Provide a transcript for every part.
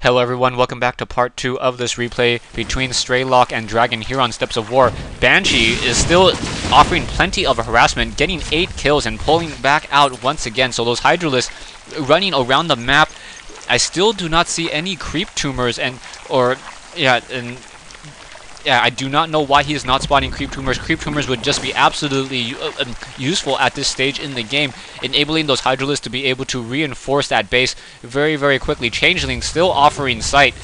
Hello everyone, welcome back to part 2 of this replay between StarCraft and Dragon here on Steps of War. Banshee is still offering plenty of harassment, getting 8 kills and pulling back out once again. So those Hydralisks running around the map, I still do not see any creep tumors I do not know why he is not spotting creep tumors. Creep tumors would just be absolutely useful at this stage in the game, enabling those Hydralisks to be able to reinforce that base very, very quickly. Changeling still offering sight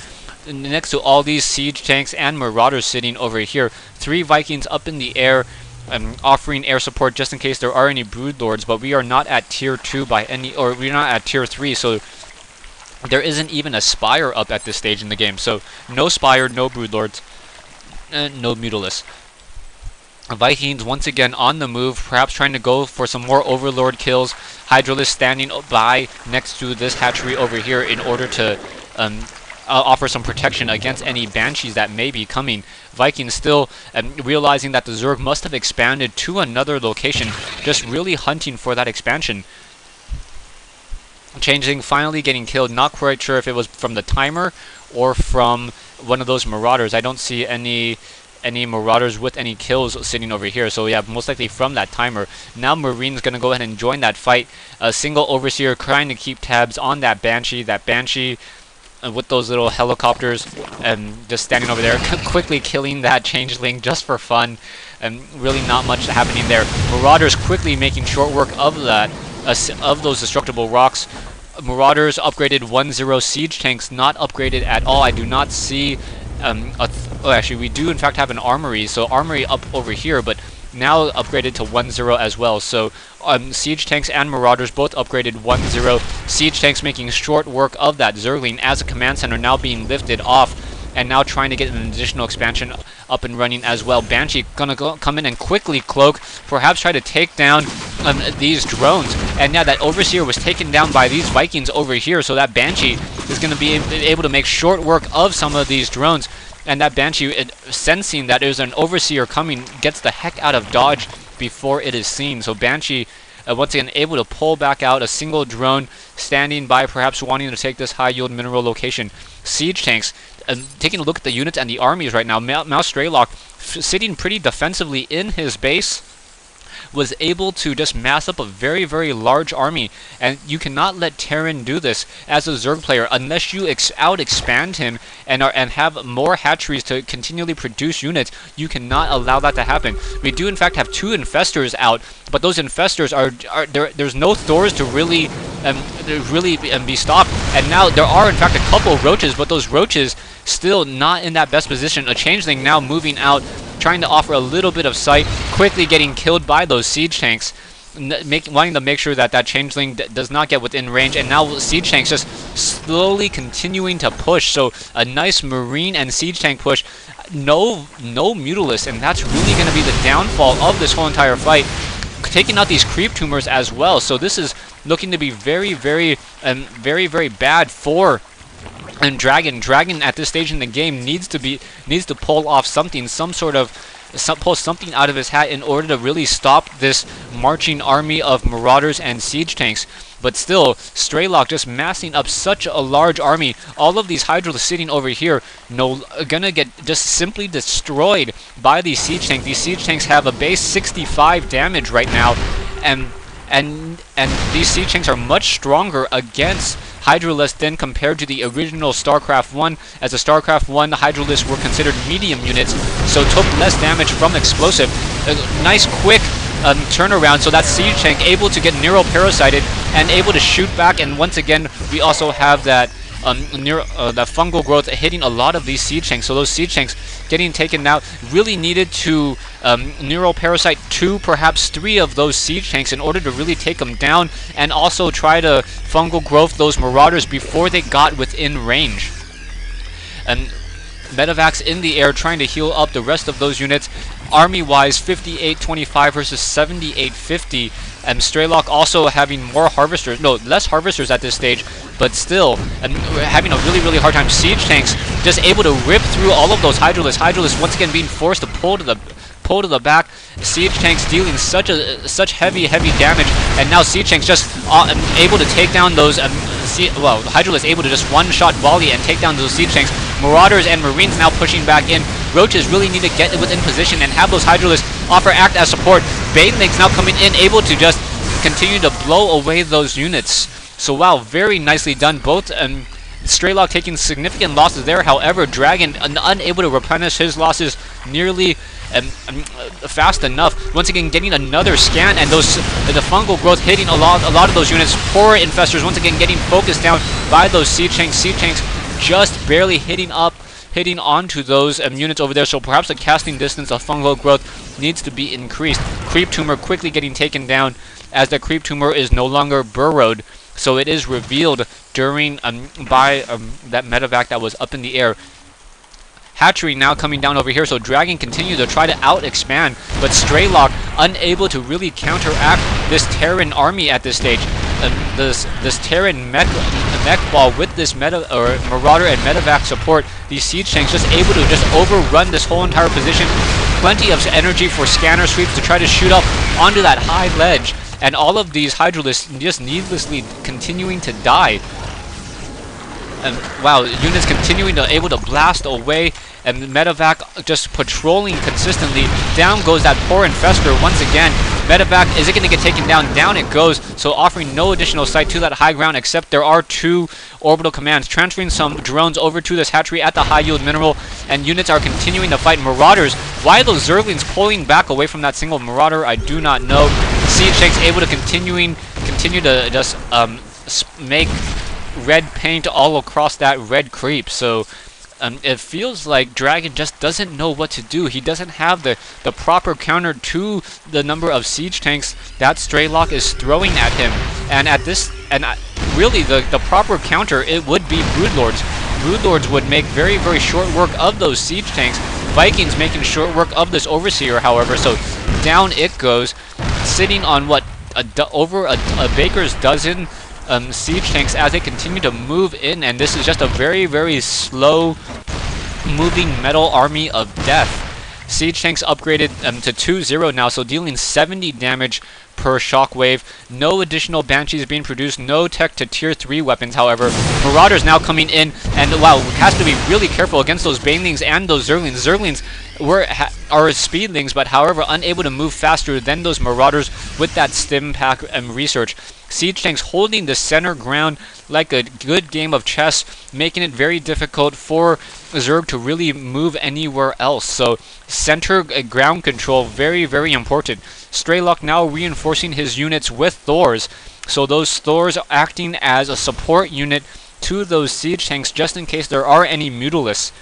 next to all these siege tanks and marauders sitting over here. 3 Vikings up in the air, offering air support just in case there are any broodlords, but we are not at tier 2 by any, or we're not at tier 3, so there isn't even a Spire up at this stage in the game. So no Spire, no broodlords. No Mutalisks. Vikings once again on the move, perhaps trying to go for some more Overlord kills. Hydralisk standing by next to this hatchery over here in order to offer some protection against any Banshees that may be coming. Vikings still realizing that the Zerg must have expanded to another location, just really hunting for that expansion. Changeling finally getting killed, not quite sure if it was from the timer or from one of those marauders. I don't see any marauders with any kills sitting over here, so yeah, most likely from that timer. Now Marine's gonna go ahead and join that fight. A single Overseer trying to keep tabs on that Banshee. With those little helicopters just standing over there, quickly killing that Changeling just for fun, and really not much happening there. Marauders quickly making short work of that, of those destructible rocks. Marauders upgraded 1-0, siege tanks not upgraded at all. I do not see actually we do in fact have an armory, so armory up over here, but now upgraded to 1-0 as well. So siege tanks and marauders both upgraded 1-0. Siege tanks making short work of that Zergling as a command center now being lifted off, and now trying to get an additional expansion up and running as well. Banshee gonna come in and quickly cloak, perhaps try to take down these drones. And yeah, that Overseer was taken down by these Vikings over here, so that Banshee is gonna be able to make short work of some of these drones. And that Banshee, sensing that there's an Overseer coming, gets the heck out of dodge before it is seen. So Banshee once again able to pull back out a single drone, standing by, perhaps wanting to take this high yield mineral location. Siege tanks taking a look at the units and the armies right now. mouzStrelok, sitting pretty defensively in his base, was able to just mass up a very, very large army, and you cannot let Terran do this as a Zerg player unless you out-expand him and have more hatcheries to continually produce units. You cannot allow that to happen. We do in fact have 2 infestors out, but those infestors are there's no Thors to really be stopped. And now there are in fact a couple roaches, but those roaches still not in that best position. A Changeling now moving out, trying to offer a little bit of sight, quickly getting killed by those siege tanks, wanting to make sure that that Changeling does not get within range. And now siege tanks just slowly continuing to push. So a nice Marine and siege tank push. No Mutalisks, and that's really going to be the downfall of this whole entire fight, taking out these creep tumors as well. So this is looking to be very, very bad for Dragon at this stage in the game. Needs to pull off something, pull something out of his hat in order to really stop this marching army of marauders and siege tanks. But still, StarCraft just massing up such a large army. All of these Hydralisks sitting over here, gonna get just simply destroyed by these siege tanks. These siege tanks have a base 65 damage right now, and these siege tanks are much stronger against Hydralisks than compared to the original StarCraft 1. As a StarCraft 1, the Hydralisks were considered medium units, so took less damage from explosive. A nice quick turnaround, so that siege tank able to get neuroparasited and able to shoot back. And once again, we also have that that fungal growth hitting a lot of these siege tanks. So those siege tanks getting taken out, really needed to neuroparasite 2, perhaps 3 of those siege tanks in order to really take them down, and also try to fungal growth those marauders before they got within range. And Medivacs in the air trying to heal up the rest of those units. Army-wise, 58-25 versus 78-50. And StarCraft also having less harvesters at this stage, but still having a really hard time. Siege tanks just able to rip through all of those Hydralisks. Hydralisks once again being forced to pull pull to the back. Siege tanks dealing such heavy damage, and now Siege tanks just able to take down those. Hydralisk able to just one-shot volley and take down those Siege tanks. Marauders and Marines now pushing back in. Roaches really need to get within position and have those Hydralisks act as support. Banelings now coming in, able to just continue to blow away those units. So wow, very nicely done. Both StarCraft taking significant losses there. However, Dragon unable to replenish his losses nearly fast enough. Once again, getting another scan, and the fungal growth hitting a lot of those units. Poor infestors once again getting focused down by those siege tanks. Siege tanks just barely hitting onto those units over there. So perhaps the casting distance of fungal growth needs to be increased. Creep tumor quickly getting taken down, as the creep tumor is no longer burrowed. So it is revealed during by that medevac that was up in the air. Hatchery now coming down over here, so Dragon continue to try to out-expand, but StarCraft unable to really counteract this Terran army at this stage. This Terran mech ball with this Marauder and medevac support, these siege tanks just able to just overrun this whole entire position. Plenty of energy for scanner sweeps to try to shoot up onto that high ledge. And all of these Hydralisks just needlessly continuing to die. And wow, units continuing to able to blast away, and medevac just patrolling consistently. Down goes that poor infestor once again. Medevac, is it going to get taken down? Down it goes, so offering no additional sight to that high ground, except there are 2 orbital commands. Transferring some drones over to this hatchery at the high yield mineral, and units are continuing to fight Marauders. Why are those Zerglings pulling back away from that single Marauder? I do not know. Siege tanks able to continue to just make red paint all across that red creep. So it feels like Dragon just doesn't know what to do. He doesn't have the proper counter to the number of siege tanks that StarCraft is throwing at him. And at this, really the proper counter, it would be Broodlords. Broodlords would make very short work of those siege tanks. Vikings making short work of this Overseer, however. So down it goes, sitting on what, over a baker's dozen siege tanks as they continue to move in, and this is just a very slow moving metal army of death. Siege tanks upgraded to 2-0 now, so dealing 70 damage per shockwave. No additional Banshees being produced, no tech to tier 3 weapons, however. Marauders now coming in, and wow, has to be really careful against those Banelings and those Zerglings. Zerglings are speedlings, but however unable to move faster than those Marauders with that stim pack research. Siege tanks holding the center ground like a good game of chess, making it very difficult for Zerg to really move anywhere else. So center ground control, very important. StarCraft now reinforcing his units with Thors, so those Thors are acting as a support unit to those siege tanks just in case there are any Mutalisks.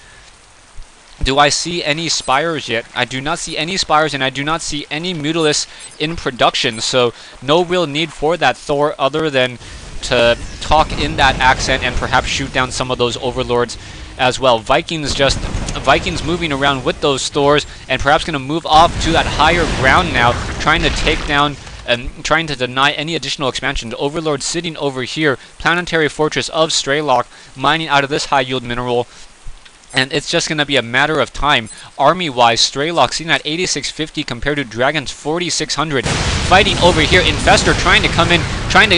Do I see any Spires yet? I do not see any Spires, and I do not see any Mutalisks in production, so no real need for that Thor other than to talk in that accent and perhaps shoot down some of those Overlords as well. Vikings moving around with those Thors, and perhaps going to move off to that higher ground now, trying to take down and trying to deny any additional expansion. Overlord sitting over here, Planetary Fortress of StarCraft, mining out of this high yield mineral. And it's just going to be a matter of time. Army-wise, StarCraft sitting at 8650 compared to Dragon's 4600. Fighting over here, Infestor trying to come in, trying to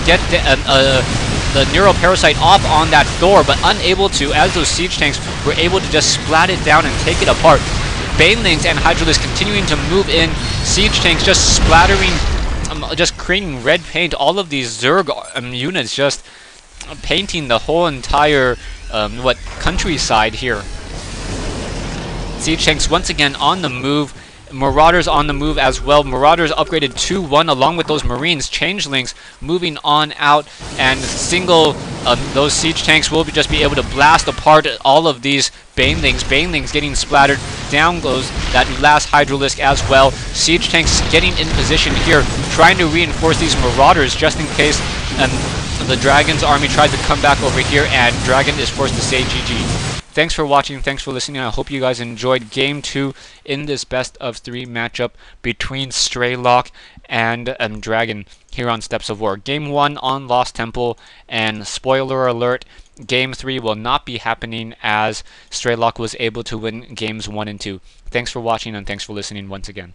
get the Neuroparasite off on that Thor, but unable to, as those siege tanks were able to just splat it down and take it apart. Banelings and Hydralisks continuing to move in. Siege tanks just splattering, just creating red paint. All of these Zerg units just painting the whole entire countryside here. Siege tanks once again on the move. Marauders on the move as well. Marauders upgraded 2-1 along with those Marines. Changelings moving on out, and those siege tanks will just be able to blast apart all of these Banelings. Banelings getting splattered. Down goes that last Hydralisk as well. Siege tanks getting in position here, trying to reinforce these Marauders just in case the Dragon's army tries to come back over here, and Dragon is forced to say GG. Thanks for watching, thanks for listening. I hope you guys enjoyed Game 2 in this best of 3 matchup between StarCraft and Dragon here on Steps of War. Game 1 on Lost Temple, and spoiler alert, Game 3 will not be happening, as StarCraft was able to win games 1 and 2. Thanks for watching, and thanks for listening once again.